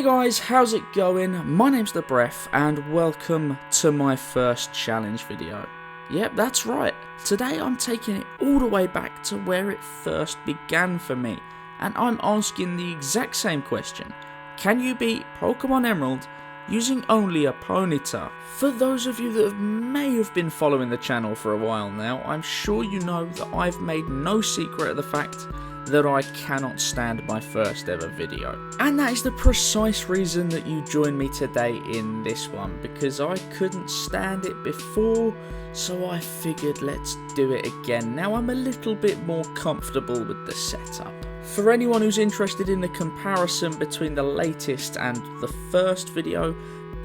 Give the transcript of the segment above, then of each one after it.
guys, how's it going? My name's the Breph and welcome to my first challenge video. Yep, that's right. Today I'm taking it all the way back to where it first began for me, and I'm asking the exact same question. Can you beat Pokémon Emerald using only a Ponyta? For those of you that may have been following the channel for a while now, I'm sure you know that I've made no secret of the fact that I cannot stand my first ever video. And that is the precise reason that you join me today in this one, because I couldn't stand it before, so I figured let's do it again. Now I'm a little bit more comfortable with the setup. For anyone who's interested in the comparison between the latest and the first video,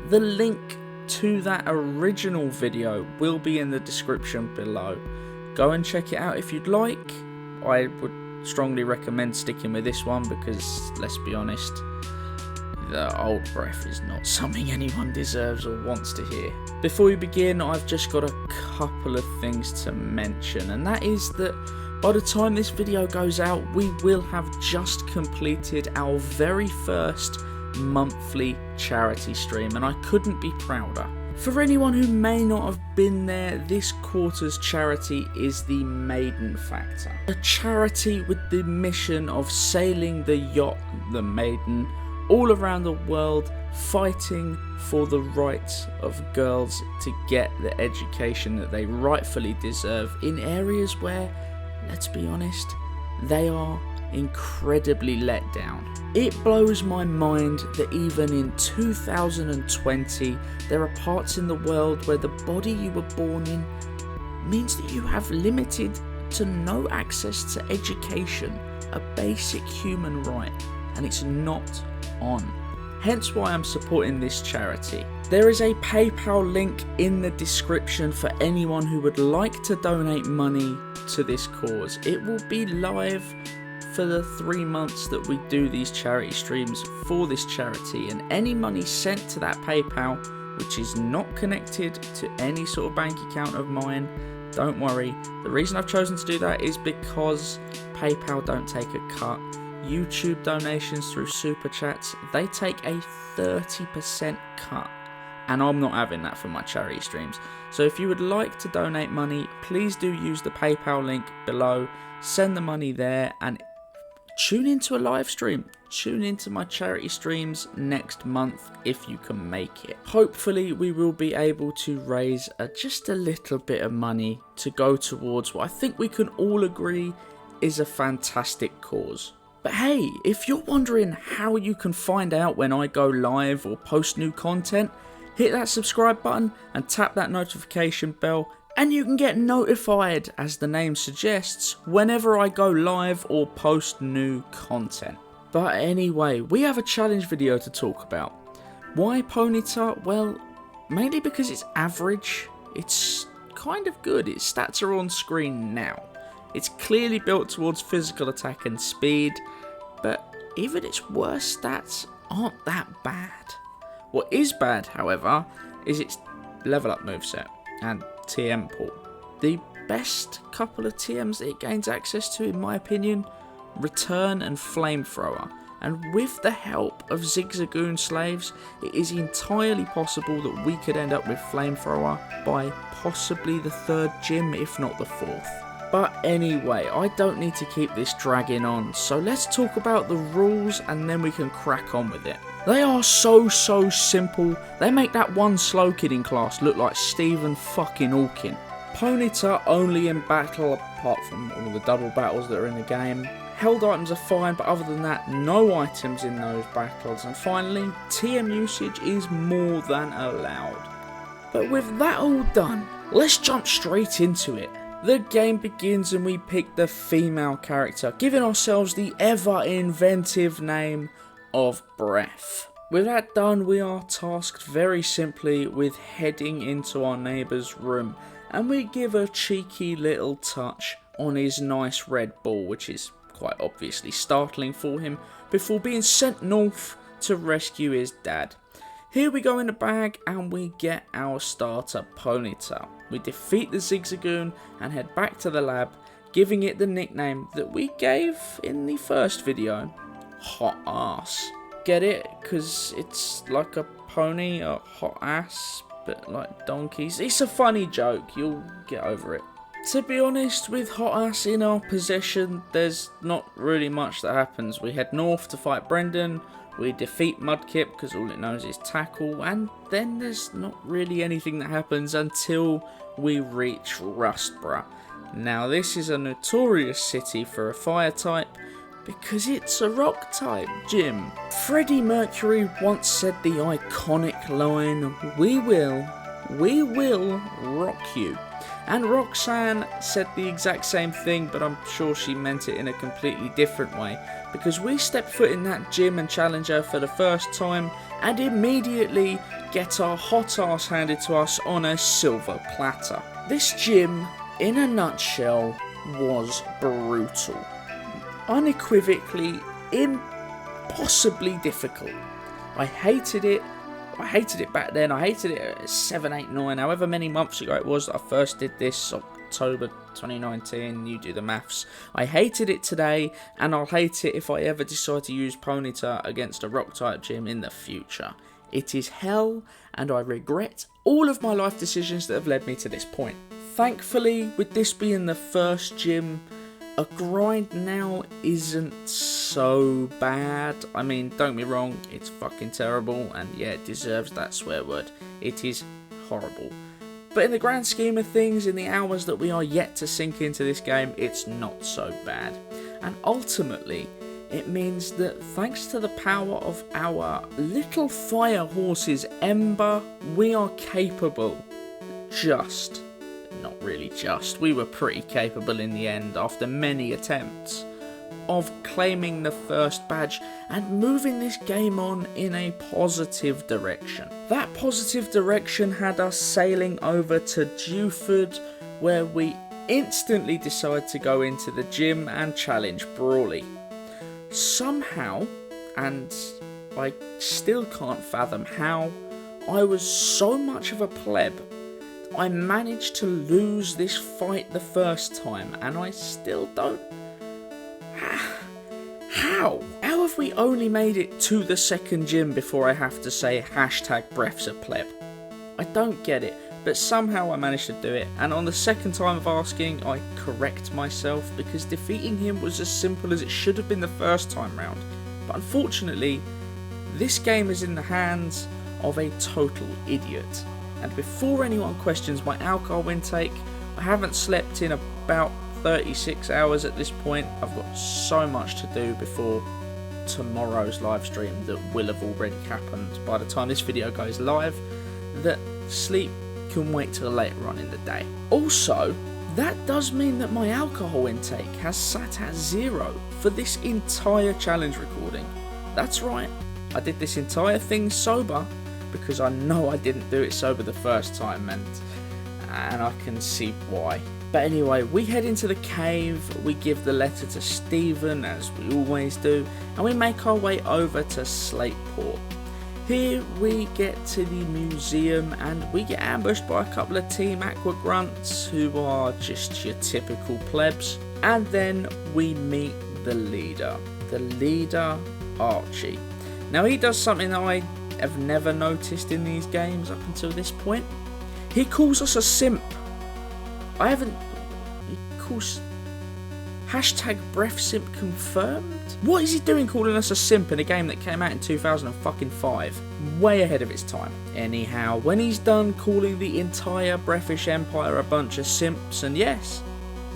the link to that original video will be in the description below. Go and check it out if you'd like. I would strongly recommend sticking with this one because, let's be honest, the old Breph is not something anyone deserves or wants to hear. Before we begin, I've just got a couple of things to mention, and that is that by the time this video goes out, we will have just completed our very first monthly charity stream, and I couldn't be prouder. For anyone who may not have been there, this quarter's charity is the Maiden Factor, a charity with the mission of sailing the yacht, the Maiden, all around the world, fighting for the rights of girls to get the education that they rightfully deserve in areas where, let's be honest, they are incredibly let down. It blows my mind that even in 2020 there are parts in the world where the body you were born in means that you have limited to no access to education, a basic human right, and it's not on. Hence why I'm supporting this charity. There is a PayPal link in the description for anyone who would like to donate money to this cause. It will be live for the 3 months that we do these charity streams for this charity, and any money sent to that PayPal, which is not connected to any sort of bank account of mine, don't worry. The reason I've chosen to do that is because PayPal don't take a cut. YouTube donations through Super Chats, they take a 30% cut, and I'm not having that for my charity streams. So if you would like to donate money, please do use the PayPal link below, send the money there, and tune into a live stream. Tune into my charity streams next month if you can make it. Hopefully we will be able to raise just a little bit of money to go towards what I think we can all agree is a fantastic cause. But hey, if you're wondering how you can find out when I go live or post new content, hit that subscribe button and tap that notification bell, and you can get notified, as the name suggests, whenever I go live or post new content. But anyway, we have a challenge video to talk about. Why Ponyta? Well, mainly because it's average. It's kind of good. Its stats are on screen now. It's clearly built towards physical attack and speed, but even its worst stats aren't that bad. What is bad, however, is its level up moveset and TM pool. The best couple of TMs that it gains access to, in my opinion, Return and Flamethrower, and with the help of Zigzagoon slaves, it is entirely possible that we could end up with Flamethrower by possibly the 3rd gym, if not the 4th. But anyway, I don't need to keep this dragging on, so let's talk about the rules and then we can crack on with it. They are so simple. They make that one slow kid in class look like Stephen fucking Hawking. Ponyta only in battle, apart from all the double battles that are in the game. Held items are fine, but other than that, no items in those battles. And finally, TM usage is more than allowed. But with that all done, let's jump straight into it. The game begins and we pick the female character, giving ourselves the ever inventive name of Breph. With that done, we are tasked very simply with heading into our neighbour's room, and we give a cheeky little touch on his nice red ball, which is quite obviously startling for him, before being sent north to rescue his dad. Here we go in the bag and we get our starter Ponyta. We defeat the Zigzagoon and head back to the lab, giving it the nickname that we gave in the first video, Hot Ass. get it, because it's like a pony, a hot ass, but like donkeys. It's a funny joke, you'll get over it. To be honest, with hot ass in our possession, there's not really much that happens. We head north to fight Brendan, we defeat Mudkip because all it knows is tackle, and then there's not really anything that happens until we reach Rustborough. Now this is a notorious city for a fire type, because it's a rock type gym. Freddie Mercury once said the iconic line, we will rock you. And Roxanne said the exact same thing, but I'm sure she meant it in a completely different way, because we step foot in that gym and challenge her for the first time, and immediately get our hot ass handed to us on a silver platter. This gym, in a nutshell, was brutal. Unequivocally, impossibly difficult. I hated it. I hated it back then. I hated it at 7, 8, 9, however many months ago it was that I first did this, October 2019, you do the maths. I hated it today, and I'll hate it if I ever decide to use Ponyta against a rock type gym in the future. It is hell, and I regret all of my life decisions that have led me to this point. Thankfully, with this being the first gym, a grind now isn't so bad. I mean, don't get me wrong, it's fucking terrible, and yeah, it deserves that swear word. It is horrible. But in the grand scheme of things, in the hours that we are yet to sink into this game, it's not so bad. And ultimately, it means that thanks to the power of our little fire horse's Ember, we are capable, not really just, we were pretty capable in the end after many attempts, of claiming the first badge and moving this game on in a positive direction. That positive direction had us sailing over to Dewford, where we instantly decided to go into the gym and challenge Brawley. Somehow, and I still can't fathom how, I was so much of a pleb, I managed to lose this fight the first time, and I still don't. How? How have we only made it to the second gym before I have to say #Bref's a pleb? I don't get it, but somehow I managed to do it, and on the second time of asking, I correct myself, because defeating him was as simple as it should have been the first time round. But unfortunately, this game is in the hands of a total idiot. And before anyone questions my alcohol intake, I haven't slept in about 36 hours at this point. I've got so much to do before tomorrow's live stream that will have already happened by the time this video goes live, that sleep can wait till later on in the day. Also, that does mean that my alcohol intake has sat at 0 for this entire challenge recording. That's right, I did this entire thing sober, because I know I didn't do it sober the first time, and I can see why. But anyway, we head into the cave, we give the letter to Stephen, as we always do, and we make our way over to Slateport. Here we get to the museum, and we get ambushed by a couple of Team Aqua Grunts, who are just your typical plebs. And then we meet the leader, Archie. Now he does something that I have never noticed in these games up until this point. He calls us a simp. He calls #Breph simp confirmed? What is he doing calling us a simp in a game that came out in 2005? Way ahead of its time. Anyhow, when he's done calling the entire Brephish Empire a bunch of simps, and yes,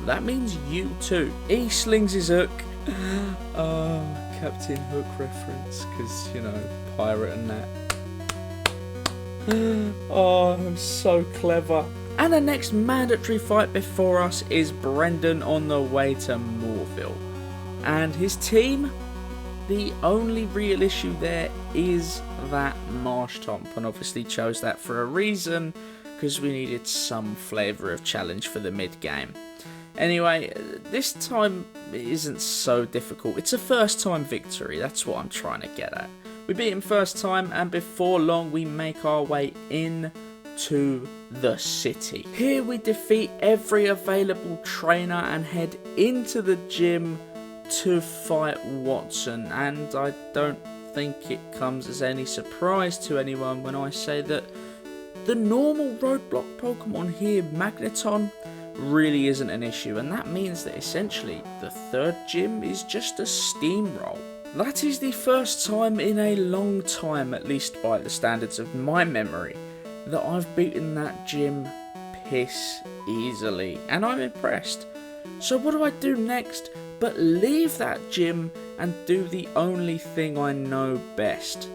that means you too, he slings his hook. Oh, Captain Hook reference, because, you know, pirate and that. Oh, I'm so clever. And the next mandatory fight before us is Brendan on the way to Moorville. And his team, the only real issue there is that Marsh Tomp, and obviously chose that for a reason, because we needed some flavour of challenge for the mid-game. Anyway, this time it isn't so difficult. It's a first time victory, that's what I'm trying to get at. We beat him first time, and before long we make our way into the city. Here we defeat every available trainer and head into the gym to fight Watson, and I don't think it comes as any surprise to anyone when I say that the normal roadblock Pokemon here, Magneton, really isn't an issue, and that means that essentially the third gym is just a steamroll. That is the first time in a long time, at least by the standards of my memory, that I've beaten that gym piss easily, and I'm impressed. So what do I do next but leave that gym and do the only thing I know best: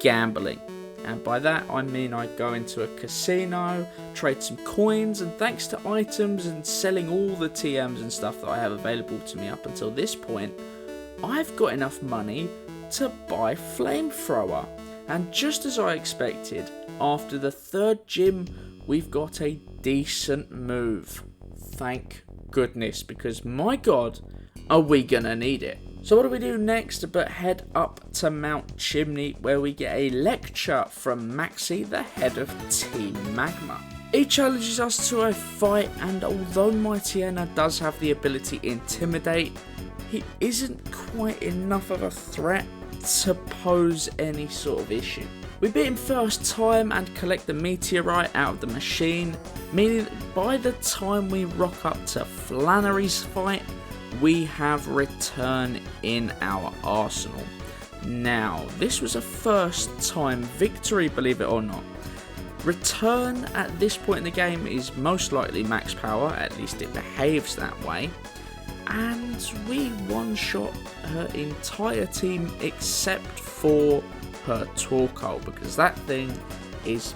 gambling. And by that I mean I go into a casino, trade some coins, and thanks to items and selling all the TMs and stuff that I have available to me up until this point, I've got enough money to buy Flamethrower. And just as I expected, after the third gym, we've got a decent move. Thank goodness, because my god, are we gonna need it. So what do we do next but head up to Mount Chimney, where we get a lecture from Maxie, the head of Team Magma. He challenges us to a fight, and although my Tiana does have the ability Intimidate, he isn't quite enough of a threat to pose any sort of issue. We beat him first time and collect the meteorite out of the machine, meaning that by the time we rock up to Flannery's fight, we have return in our arsenal. Now, this was a first time victory, believe it or not. Return at this point in the game is most likely max power, at least it behaves that way. And we one-shot her entire team except for her Torkoal, because that thing is...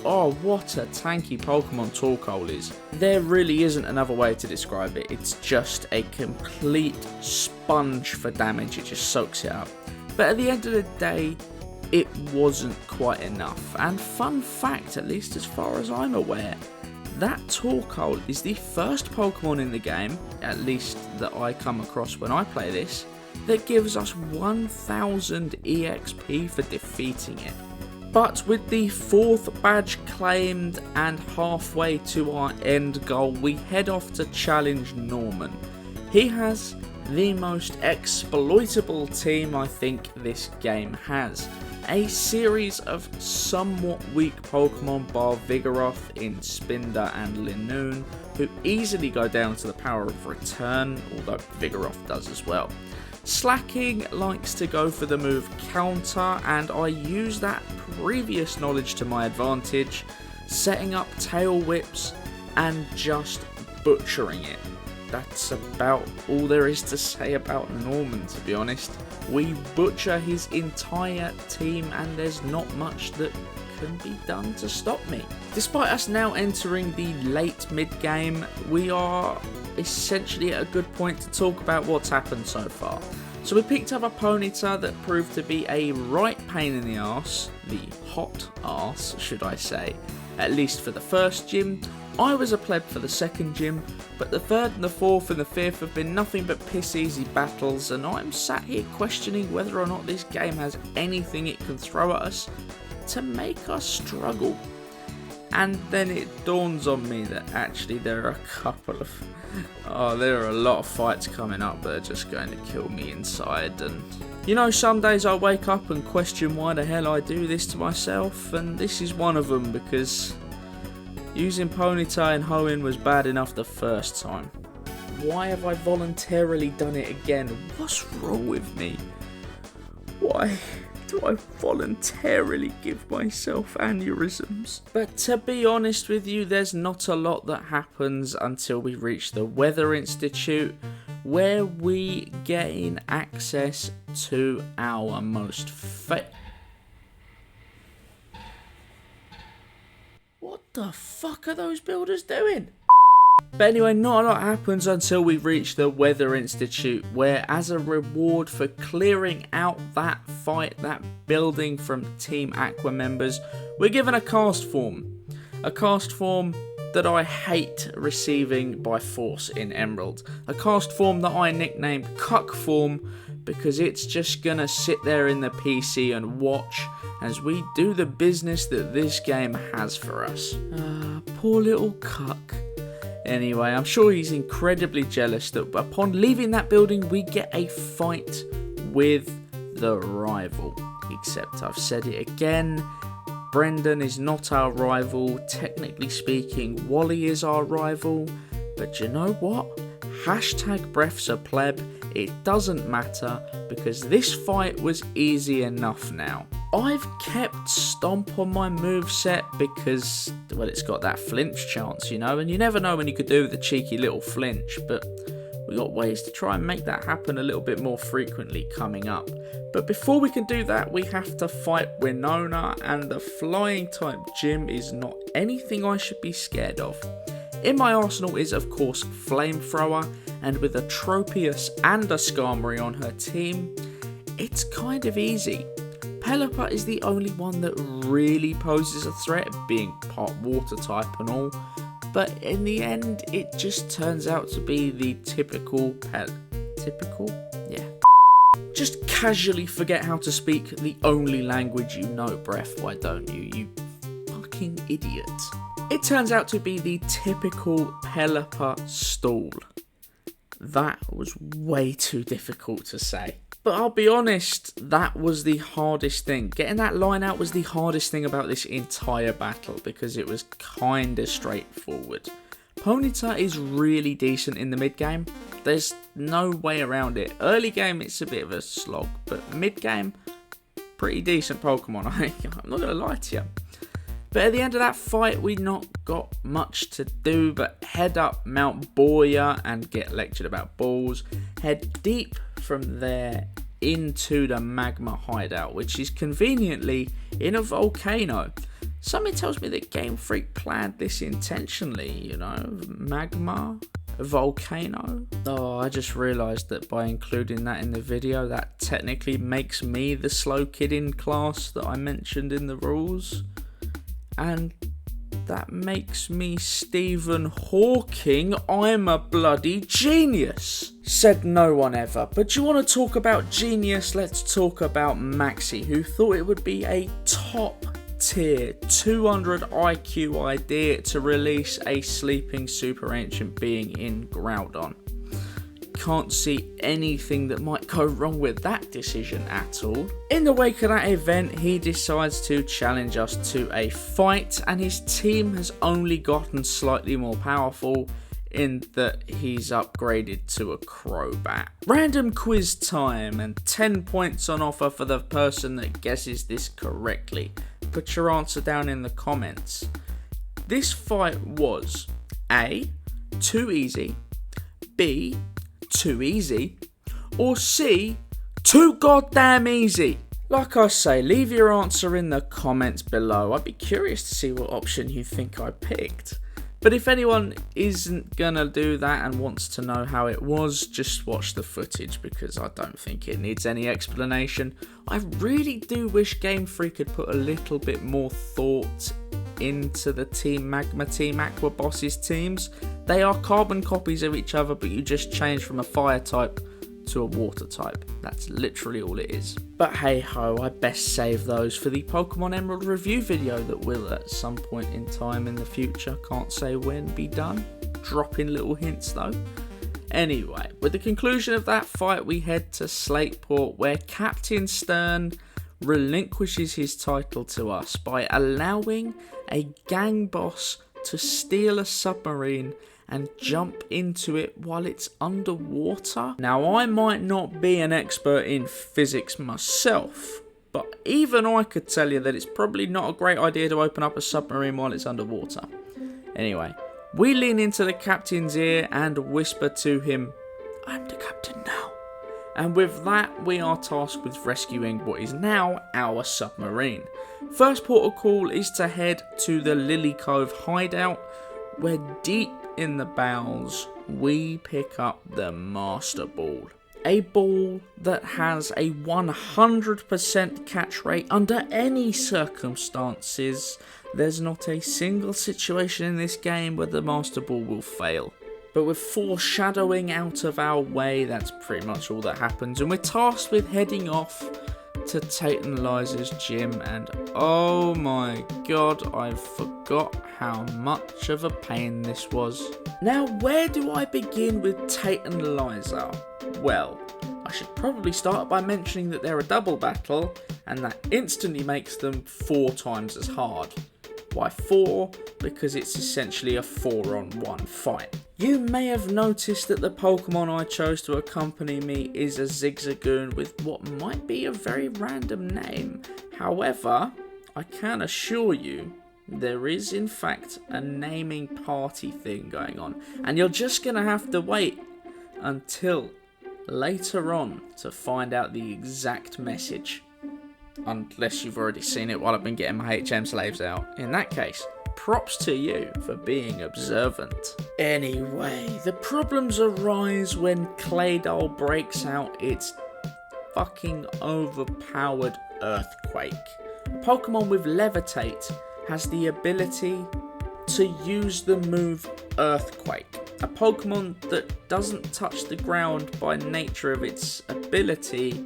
oh, what a tanky Pokemon Torkoal is. There really isn't another way to describe it. It's just a complete sponge for damage. It just soaks it up. But at the end of the day, it wasn't quite enough. And fun fact, at least as far as I'm aware, that Torkoal is the first Pokemon in the game, at least that I come across when I play this, that gives us 1000 EXP for defeating it. But with the 4th badge claimed and halfway to our end goal, we head off to challenge Norman. He has the most exploitable team I think this game has. A series of somewhat weak Pokemon bar Vigoroth in Spinder and Linoon, who easily go down to the power of Return, although Vigoroth does as well. Slacking likes to go for the move Counter, and I use that previous knowledge to my advantage, setting up Tail Whips and just butchering it. That's about all there is to say about Norman, to be honest. We butcher his entire team and there's not much that can be done to stop me. Despite us now entering the late mid-game, we are essentially at a good point to talk about what's happened so far. So we picked up a Ponyta that proved to be a right pain in the arse, the hot arse should I say, at least for the first gym. I was a pleb for the second gym, but the third and the fourth and the fifth have been nothing but piss easy battles, and I'm sat here questioning whether or not this game has anything it can throw at us to make us struggle. And then it dawns on me that actually there are there are a lot of fights coming up that are just going to kill me inside. And you know, some days I wake up and question why the hell I do this to myself, and this is one of them, because using Ponyta and Hoenn was bad enough the first time. Why have I voluntarily done it again? What's wrong with me? Why do I voluntarily give myself aneurysms? But to be honest with you, there's not a lot that happens until we reach the Weather Institute, where we gain access to our most What the fuck are those builders doing? But anyway, not a lot happens until we reach the Weather Institute, where as a reward for clearing out that fight, that building from Team Aqua members, we're given a cast form. A cast form that I hate receiving by force in Emerald. A cast form that I nicknamed Cuck Form, because it's just gonna sit there in the PC and watch as we do the business that this game has for us. Poor little Cuck. Anyway, I'm sure he's incredibly jealous that upon leaving that building we get a fight with the rival. Except I've said it again, Brendan is not our rival. Technically speaking, Wally is our rival. But you know what? Hashtag Breph's a pleb. It doesn't matter because this fight was easy enough now. I've kept Stomp on my moveset because, well, it's got that flinch chance, you know, and you never know when you could do with a cheeky little flinch, but we got ways to try and make that happen a little bit more frequently coming up. But before we can do that, we have to fight Winona, and the flying type gym is not anything I should be scared of. In my arsenal is, of course, Flamethrower, and with a Tropius and a Skarmory on her team, it's kind of easy. Pelipper is the only one that really poses a threat, being part water type and all, but in the end it just turns out to be the typical? Yeah. Just casually forget how to speak the only language you know, Breph, why don't you? You fucking idiot. It turns out to be the typical Pelipper stall. That was way too difficult to say. But I'll be honest, that was the hardest thing. Getting that line out was the hardest thing about this entire battle because it was kinda straightforward. Ponyta is really decent in the mid game. There's no way around it. Early game it's a bit of a slog, but mid game, pretty decent Pokemon. I'm not gonna lie to you. But at the end of that fight, we not got much to do but head up Mount Boya and get lectured about balls. Head deep from there into the Magma hideout, which is conveniently in a volcano. Something tells me that Game Freak planned this intentionally, you know, Magma, a volcano. Oh, I just realised that by including that in the video, that technically makes me the slow kid in class that I mentioned in the rules. And that makes me Stephen Hawking. I'm a bloody genius. Said no one ever. But you want to talk about genius? Let's talk about Maxie, who thought it would be a top tier 200 IQ idea to release a sleeping super ancient being in Groudon. Can't see anything that might go wrong with that decision at all. In the wake of that event, he decides to challenge us to a fight, and his team has only gotten slightly more powerful in that he's upgraded to a Crobat. Random quiz time, and 10 points on offer for the person that guesses this correctly. Put your answer down in the comments. This fight was A, too easy, B, too easy, or C, too goddamn easy. Like I say, leave your answer in the comments below. I'd be curious to see what option you think I picked. But if anyone isn't gonna do that and wants to know how it was, just watch the footage because I don't think it needs any explanation. I really do wish Game Freak could put a little bit more thought into the Team Magma, Team Aqua bosses teams. They are carbon copies of each other, but you just change from a fire type to a water type. That's literally all it is. But hey ho, I best save those for the Pokemon Emerald review video that will at some point in time in the future, can't say when, be done. Dropping little hints though. Anyway, with the conclusion of that fight, we head to Slateport, where Captain Stern relinquishes his title to us by allowing a gang boss to steal a submarine and jump into it while it's underwater. Now, I might not be an expert in physics myself, but even I could tell you that it's probably not a great idea to open up a submarine while it's underwater. Anyway, we lean into the captain's ear and whisper to him, "I'm the captain now." And with that, we are tasked with rescuing what is now our submarine. First port of call is to head to the Lily Cove hideout, where deep in the bowels we pick up the Master Ball. A ball that has a 100% catch rate under any circumstances. There's not a single situation in this game where the Master Ball will fail. But with foreshadowing out of our way, that's pretty much all that happens, and we're tasked with heading off to Tate and Liza's gym, and oh my god, I forgot how much of a pain this was. Now, where do I begin with Tate and Liza? Well, I should probably start by mentioning that they're a double battle, and that instantly makes them 4 times as hard. Why 4? Because it's essentially a 4-on-1 fight. You may have noticed that the Pokemon I chose to accompany me is a Zigzagoon with what might be a very random name. However, I can assure you there is in fact a naming party thing going on, and you're just going to have to wait until later on to find out the exact message. Unless you've already seen it while I've been getting my HM slaves out. In that case, props to you for being observant. Anyway, the problems arise when Claydol breaks out its fucking overpowered Earthquake. A Pokemon with Levitate has the ability to use the move Earthquake. A Pokemon that doesn't touch the ground by nature of its ability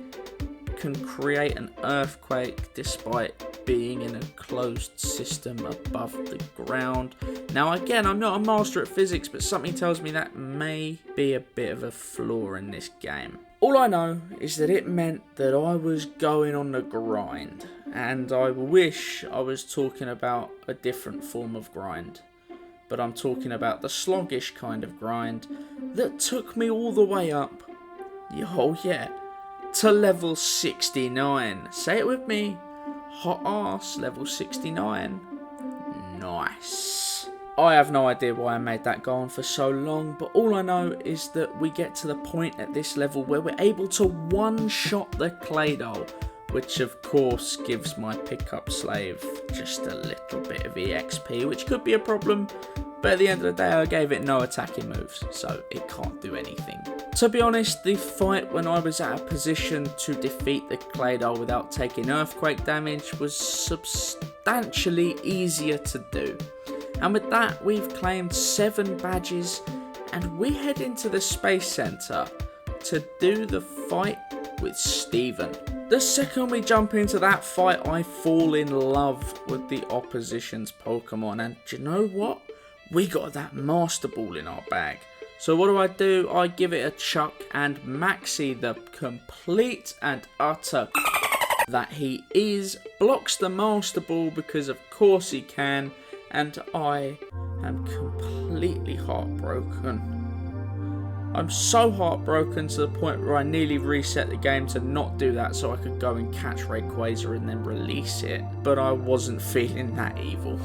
can create an earthquake despite being in a closed system above the ground. Now again, I'm not a master at physics, but something tells me that may be a bit of a flaw in this game. All I know is that it meant that I was going on the grind, and I wish I was talking about a different form of grind. But I'm talking about the sluggish kind of grind that took me all the way up, to level 69. Say it with me, hot ass level 69. Nice. I have no idea why I made that go on for so long, but all I know is that we get to the point at this level where we're able to one-shot the Claydol, which of course gives my pickup slave just a little bit of EXP, which could be a problem, but at the end of the day I gave it no attacking moves, so it can't do anything. To be honest, the fight when I was at a position to defeat the Claydol without taking earthquake damage was substantially easier to do. And with that, we've claimed 7 badges, and we head into the Space Center to do the fight with Steven. The second we jump into that fight, I fall in love with the opposition's Pokemon, and do you know what? We got that Master Ball in our bag. So what do? I give it a chuck, and Maxie, the complete and utter that he is, blocks the Master Ball because of course he can, and I am completely heartbroken. I'm so heartbroken to the point where I nearly reset the game to not do that so I could go and catch Rayquaza and then release it, but I wasn't feeling that evil.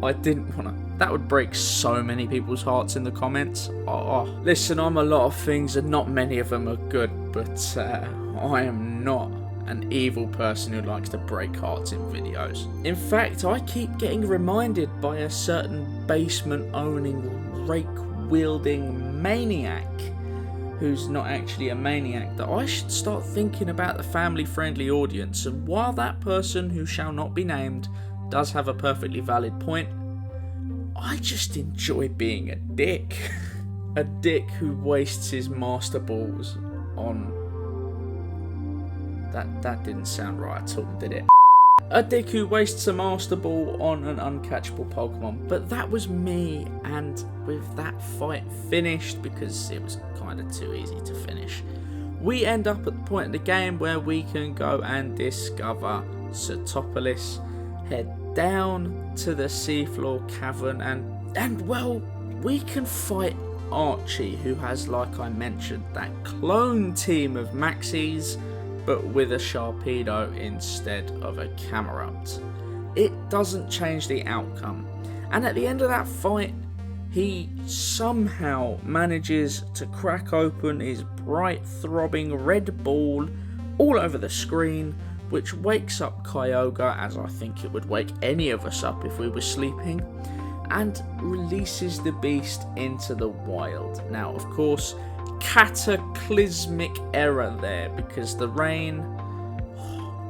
I didn't want to. That would break so many people's hearts in the comments. Listen, I'm a lot of things and not many of them are good, but I am not an evil person who likes to break hearts in videos. In fact, I keep getting reminded by a certain basement-owning, rake-wielding maniac who's not actually a maniac that I should start thinking about the family-friendly audience, and while that person who shall not be named does have a perfectly valid point, I just enjoy being a dick. A dick who wastes his Master Balls on... That didn't sound right at all, did it? A dick who wastes a Master Ball on an uncatchable Pokemon. But that was me, and with that fight finished, because it was kind of too easy to finish, we end up at the point in the game where we can go and discover Satopolis, head down to the seafloor cavern, and well, we can fight Archie, who has, like I mentioned, that clone team of Maxies, but with a Sharpedo instead of a Camerupt. It doesn't change the outcome, and at the end of that fight, he somehow manages to crack open his bright throbbing red ball all over the screen, which wakes up Kyogre, as I think it would wake any of us up if we were sleeping, and releases the beast into the wild. Now, of course, cataclysmic error there, because the rain,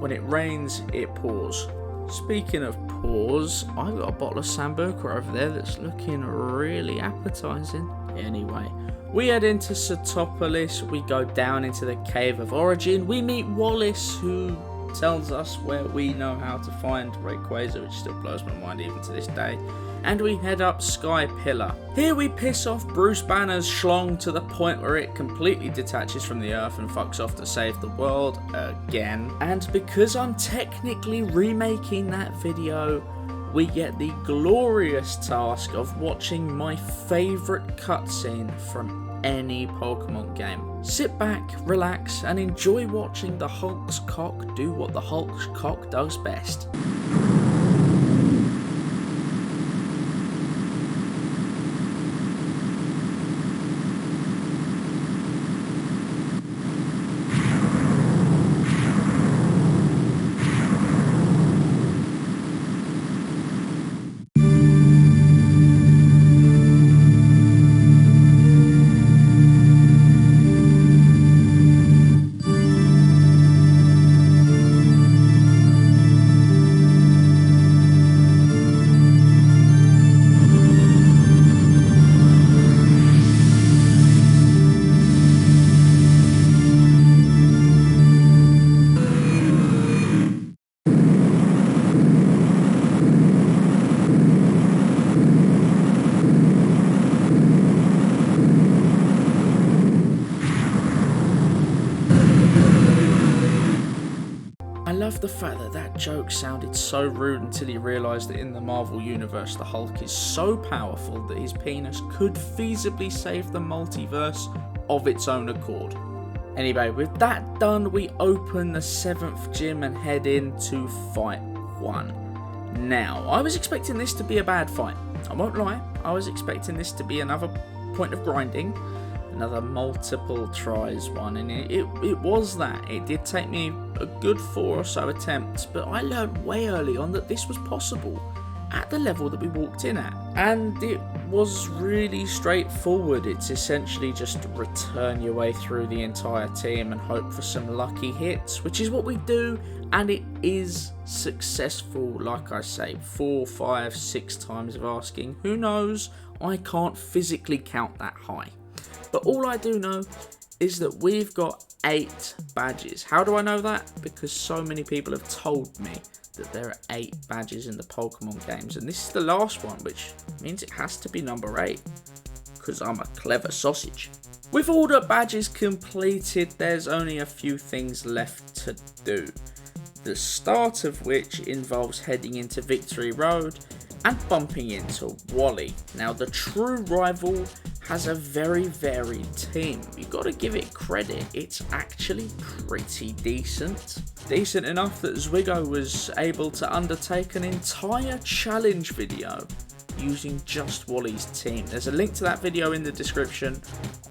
when it rains, it pours. Speaking of pours, I've got a bottle of Sambuca over there that's looking really appetizing. Anyway, we head into Satopolis, we go down into the Cave of Origin, we meet Wallace, who tells us where we know how to find Rayquaza, which still blows my mind even to this day. and we head up Sky Pillar. Here we piss off Bruce Banner's schlong to the point where it completely detaches from the earth and fucks off to save the world again. And because I'm technically remaking that video, we get the glorious task of watching my favourite cutscene from any Pokemon game. Sit back, relax, and enjoy watching the Hulk's cock do what the Hulk's cock does best. I love the fact that that joke sounded so rude until he realised that in the Marvel Universe the Hulk is so powerful that his penis could feasibly save the multiverse of its own accord. Anyway, with that done, we open the 7th gym and head into Fight 1. Now, I was expecting this to be a bad fight. I won't lie, I was expecting this to be another point of grinding, another multiple tries one, and it was that. It did take me a good 4 or so attempts, but I learned way early on that this was possible at the level that we walked in at, and it was really straightforward. It's essentially just return your way through the entire team and hope for some lucky hits, which is what we do, and it is successful. Like I say, 4, 5, 6 times of asking, who knows, I can't physically count that high. But all I do know is that we've got 8 badges. How do I know that? Because so many people have told me that there are 8 badges in the Pokemon games, and this is the last one, which means it has to be number 8, because I'm a clever sausage. With all the badges completed, there's only a few things left to do, the start of which involves heading into Victory Road and bumping into Wally. Now, the true rival has a very varied team. You've got to give it credit, it's actually pretty decent. Decent enough that Zwigo was able to undertake an entire challenge video using just Wally's team. There's a link to that video in the description.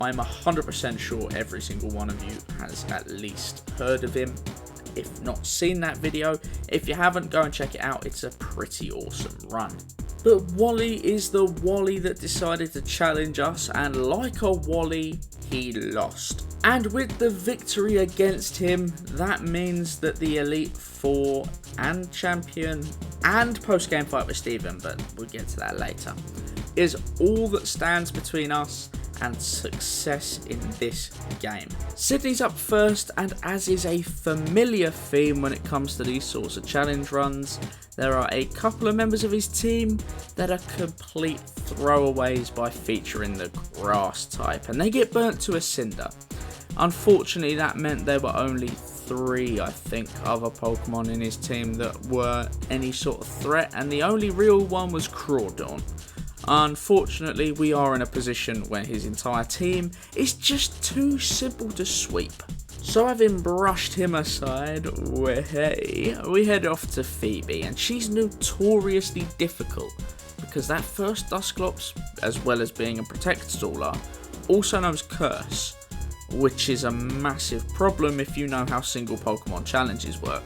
I'm 100% sure every single one of you has at least heard of him, if not seen that video. If you haven't, go and check it out, it's a pretty awesome run. But Wally is the Wally that decided to challenge us, and like a Wally, he lost. And with the victory against him, that means that the Elite Four and Champion and post-game fight with Steven, but we'll get to that later, is all that stands between us and success in this game. Sydney's up first, and as is a familiar theme when it comes to these sorts of challenge runs, there are a couple of members of his team that are complete throwaways by featuring the grass type, and they get burnt to a cinder. Unfortunately, that meant there were only 3, I think, other Pokemon in his team that were any sort of threat, and the only real one was Crawdon. Unfortunately, we are in a position where his entire team is just too simple to sweep. So having brushed him aside, we head off to Phoebe, and she's notoriously difficult because that first Dusclops, as well as being a Protect Staller, also knows Curse, which is a massive problem if you know how single Pokemon challenges work.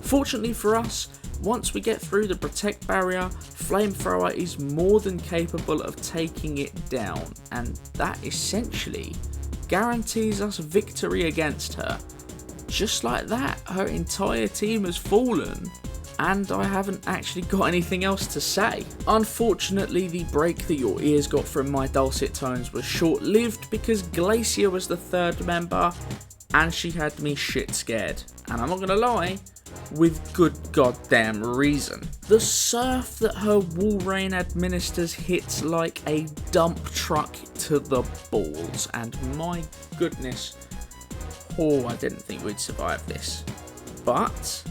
Fortunately for us, once we get through the Protect barrier, Flamethrower is more than capable of taking it down, and that essentially guarantees us victory against her. Just like that, her entire team has fallen, and I haven't actually got anything else to say. Unfortunately, the break that your ears got from my dulcet tones was short-lived because Glacier was the 3rd member, and she had me shit scared. And I'm not gonna lie, with good goddamn reason. The surf that her Walrein administers hits like a dump truck to the balls, and my goodness, oh, I didn't think we'd survive this. But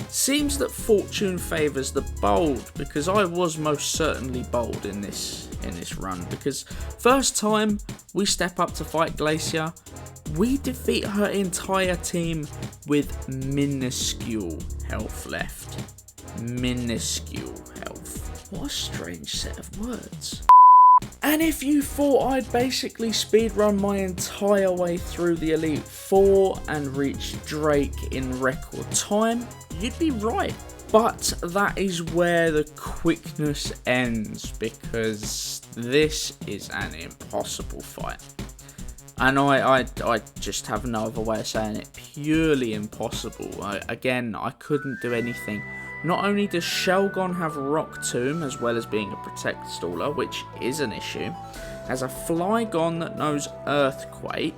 seems that fortune favours the bold, because I was most certainly bold in this run, because first time we step up to fight Glacier, we defeat her entire team with minuscule health left. Minuscule health. What a strange set of words. And if you thought I'd basically speedrun my entire way through the Elite Four and reach Drake in record time, you'd be right. But that is where the quickness ends, because this is an impossible fight. And I just have no other way of saying it. Purely impossible. Again, I couldn't do anything. Not only does Shelgon have Rock Tomb, as well as being a Protect Staller, which is an issue, has a Flygon that knows Earthquake,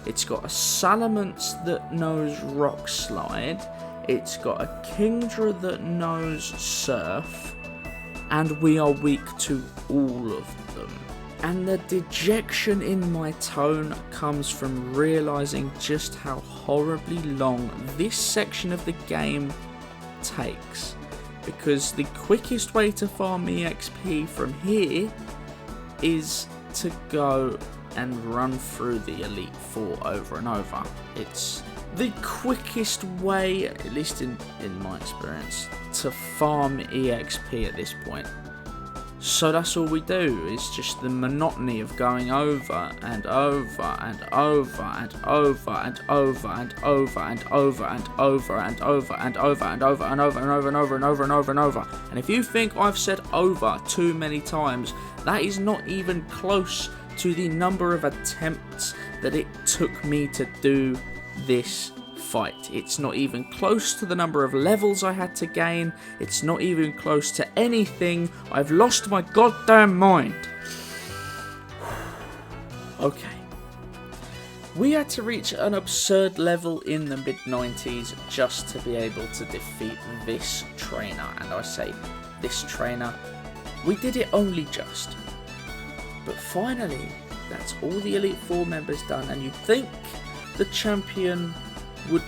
it's got a Salamence that knows Rock Slide, it's got a Kingdra that knows Surf, and we are weak to all of them. And the dejection in my tone comes from realising just how horribly long this section of the game takes, because the quickest way to farm EXP from here is to go and run through the Elite Four over and over. It's the quickest way, at least in my experience, to farm EXP at this point. So that's all we do, is just the monotony of going over and over and over and over and over and over and over and over and over and over and over and over and over and over and over and over and over. And if you think I've said over too many times, that is not even close to the number of attempts that it took me to do this fight. It's not even close to the number of levels I had to gain. It's not even close to anything. I've lost my goddamn mind. Okay. We had to reach an absurd level in the mid-90s just to be able to defeat this trainer. And I say this trainer. We did it only just. But finally, that's all the Elite Four members done, and you'd think the champion would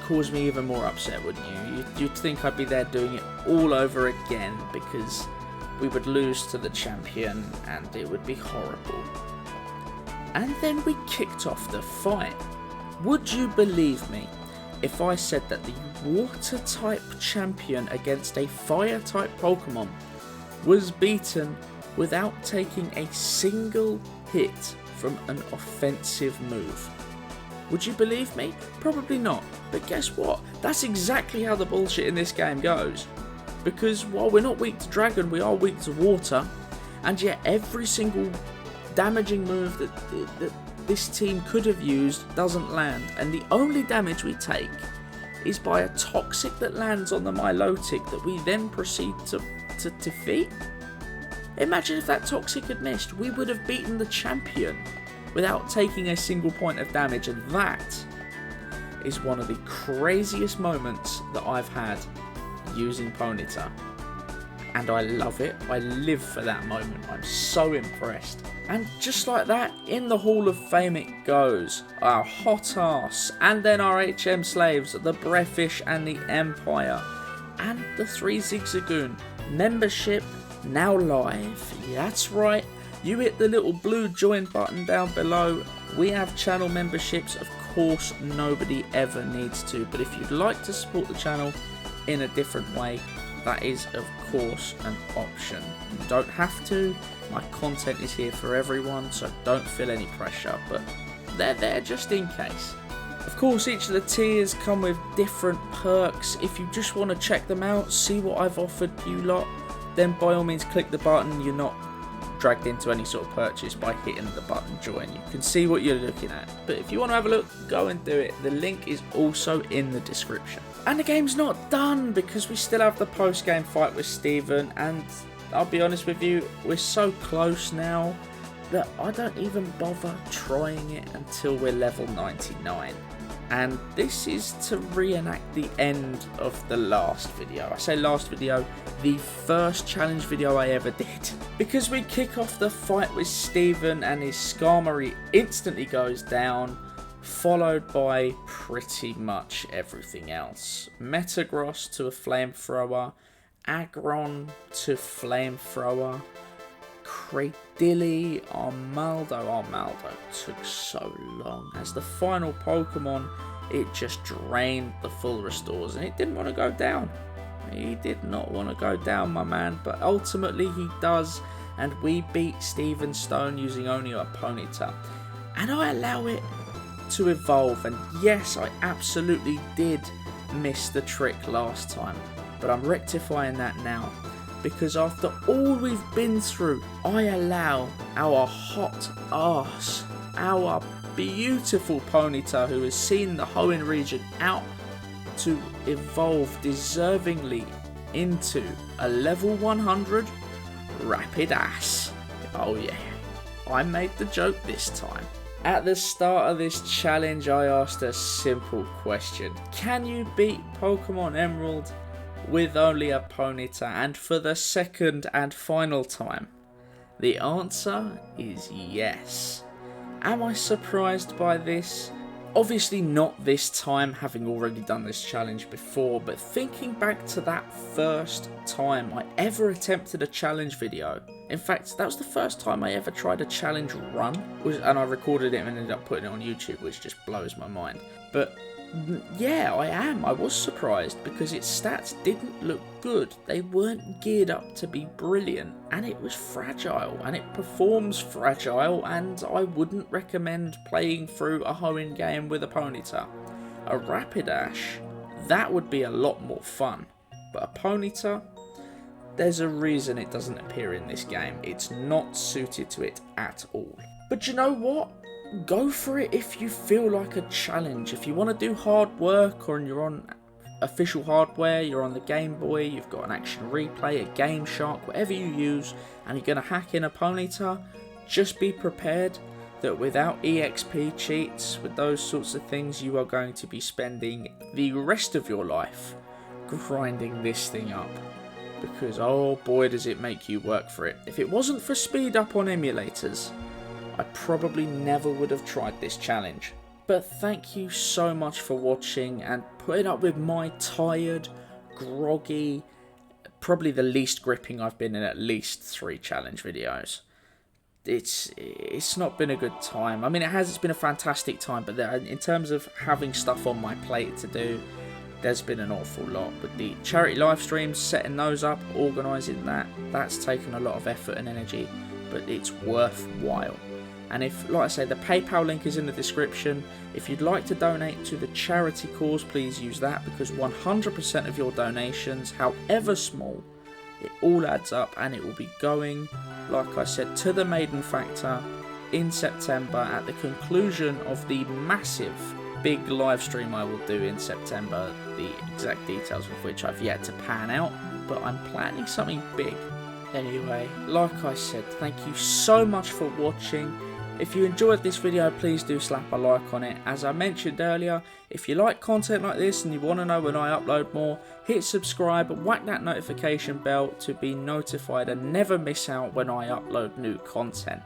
cause me even more upset, wouldn't you? You'd think I'd be there doing it all over again, because we would lose to the champion and it would be horrible. And then we kicked off the fight. Would you believe me if I said that the water type champion against a fire type Pokemon was beaten without taking a single hit from an offensive move? Would you believe me? Probably not. But guess what? That's exactly how the bullshit in this game goes. Because while we're not weak to Dragon, we are weak to Water. And yet every single damaging move that this team could have used doesn't land. And the only damage we take is by a Toxic that lands on the Milotic that we then proceed to defeat. Imagine if that Toxic had missed. We would have beaten the champion without taking a single point of damage, and that is one of the craziest moments that I've had using Ponyta. And I love it. I live for that moment. I'm so impressed. And just like that, in the Hall of Fame it goes. Our hot ass, and then our HM slaves, the Brephish and the Empire, and the 3 Zigzagoon. Membership now live. Yeah, that's right. You hit the little blue join button down below. We have channel memberships. Of course, nobody ever needs to. But if you'd like to support the channel in a different way, that is, of course, an option. You don't have to. My content is here for everyone, so don't feel any pressure. But they're there just in case. Of course, each of the tiers come with different perks. If you just want to check them out, see what I've offered you lot, then by all means click the button. You're not dragged into any sort of purchase by hitting the button join. You can see what you're looking at, but if you want to have a look, go and do it. The link is also in the description. And the game's not done, because we still have the post-game fight with Steven, and I'll be honest with you, we're so close now that I don't even bother trying it until we're level 99. and this is to reenact the end of the last video. I say last video, the first challenge video I ever did. Because we kick off the fight with Steven and his Skarmory instantly goes down, followed by pretty much everything else. Metagross to a flamethrower, Aggron to flamethrower, Cradilly, Armaldo took so long. As the final Pokemon, it just drained the full restores and it didn't want to go down. He did not want to go down, my man, but ultimately he does, and we beat Steven Stone using only a Ponyta. And I allow it to evolve, and yes, I absolutely did miss the trick last time, but I'm rectifying that now. Because after all we've been through, I allow our hot ass, our beautiful Ponyta who has seen the Hoenn region out, to evolve deservingly into a level 100 Rapidash. Oh yeah, I made the joke this time. At the start of this challenge, I asked a simple question. Can you beat Pokemon Emerald with only a Ponyta? And for the second and final time, the answer is yes. Am I surprised by this? Obviously not this time, having already done this challenge before, but thinking back to that first time I ever attempted a challenge video. In fact, that was the first time I ever tried a challenge run, and I recorded it and ended up putting it on YouTube, which just blows my mind. But yeah, I was surprised because its stats didn't look good. They weren't geared up to be brilliant, and it was fragile, and it performs fragile, and I wouldn't recommend playing through a Hoenn game with a Ponyta. A Rapidash, that would be a lot more fun, but a Ponyta, there's a reason it doesn't appear in this game. It's not suited to it at all. But you know what? Go for it if you feel like a challenge. If you want to do hard work, or you're on official hardware, you're on the Game Boy, you've got an action replay, a Game Shark, whatever you use, and you're going to hack in a Ponyta, just be prepared that without EXP cheats, with those sorts of things, you are going to be spending the rest of your life grinding this thing up. Because oh boy does it make you work for it. If it wasn't for speed up on emulators, I probably never would have tried this challenge. But thank you so much for watching and putting up with my tired, groggy, probably the least gripping I've been in at least 3 challenge videos. It's not been a good time. I mean, it's been a fantastic time, but in terms of having stuff on my plate to do, there's been an awful lot. But the charity live streams, setting those up, organising that's taken a lot of effort and energy, but it's worthwhile. And if, like I say, the PayPal link is in the description. If you'd like to donate to the charity cause, please use that, because 100% of your donations, however small, it all adds up, and it will be going, like I said, to the Maiden Factor in September at the conclusion of the massive big live stream I will do in September, the exact details of which I've yet to pan out, but I'm planning something big. Anyway, like I said, thank you so much for watching. If you enjoyed this video, please do slap a like on it. As I mentioned earlier, if you like content like this and you want to know when I upload more, hit subscribe, whack that notification bell to be notified and never miss out when I upload new content.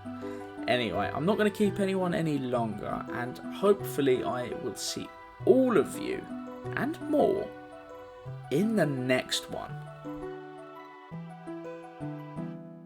Anyway, I'm not going to keep anyone any longer, and hopefully I will see all of you and more in the next one.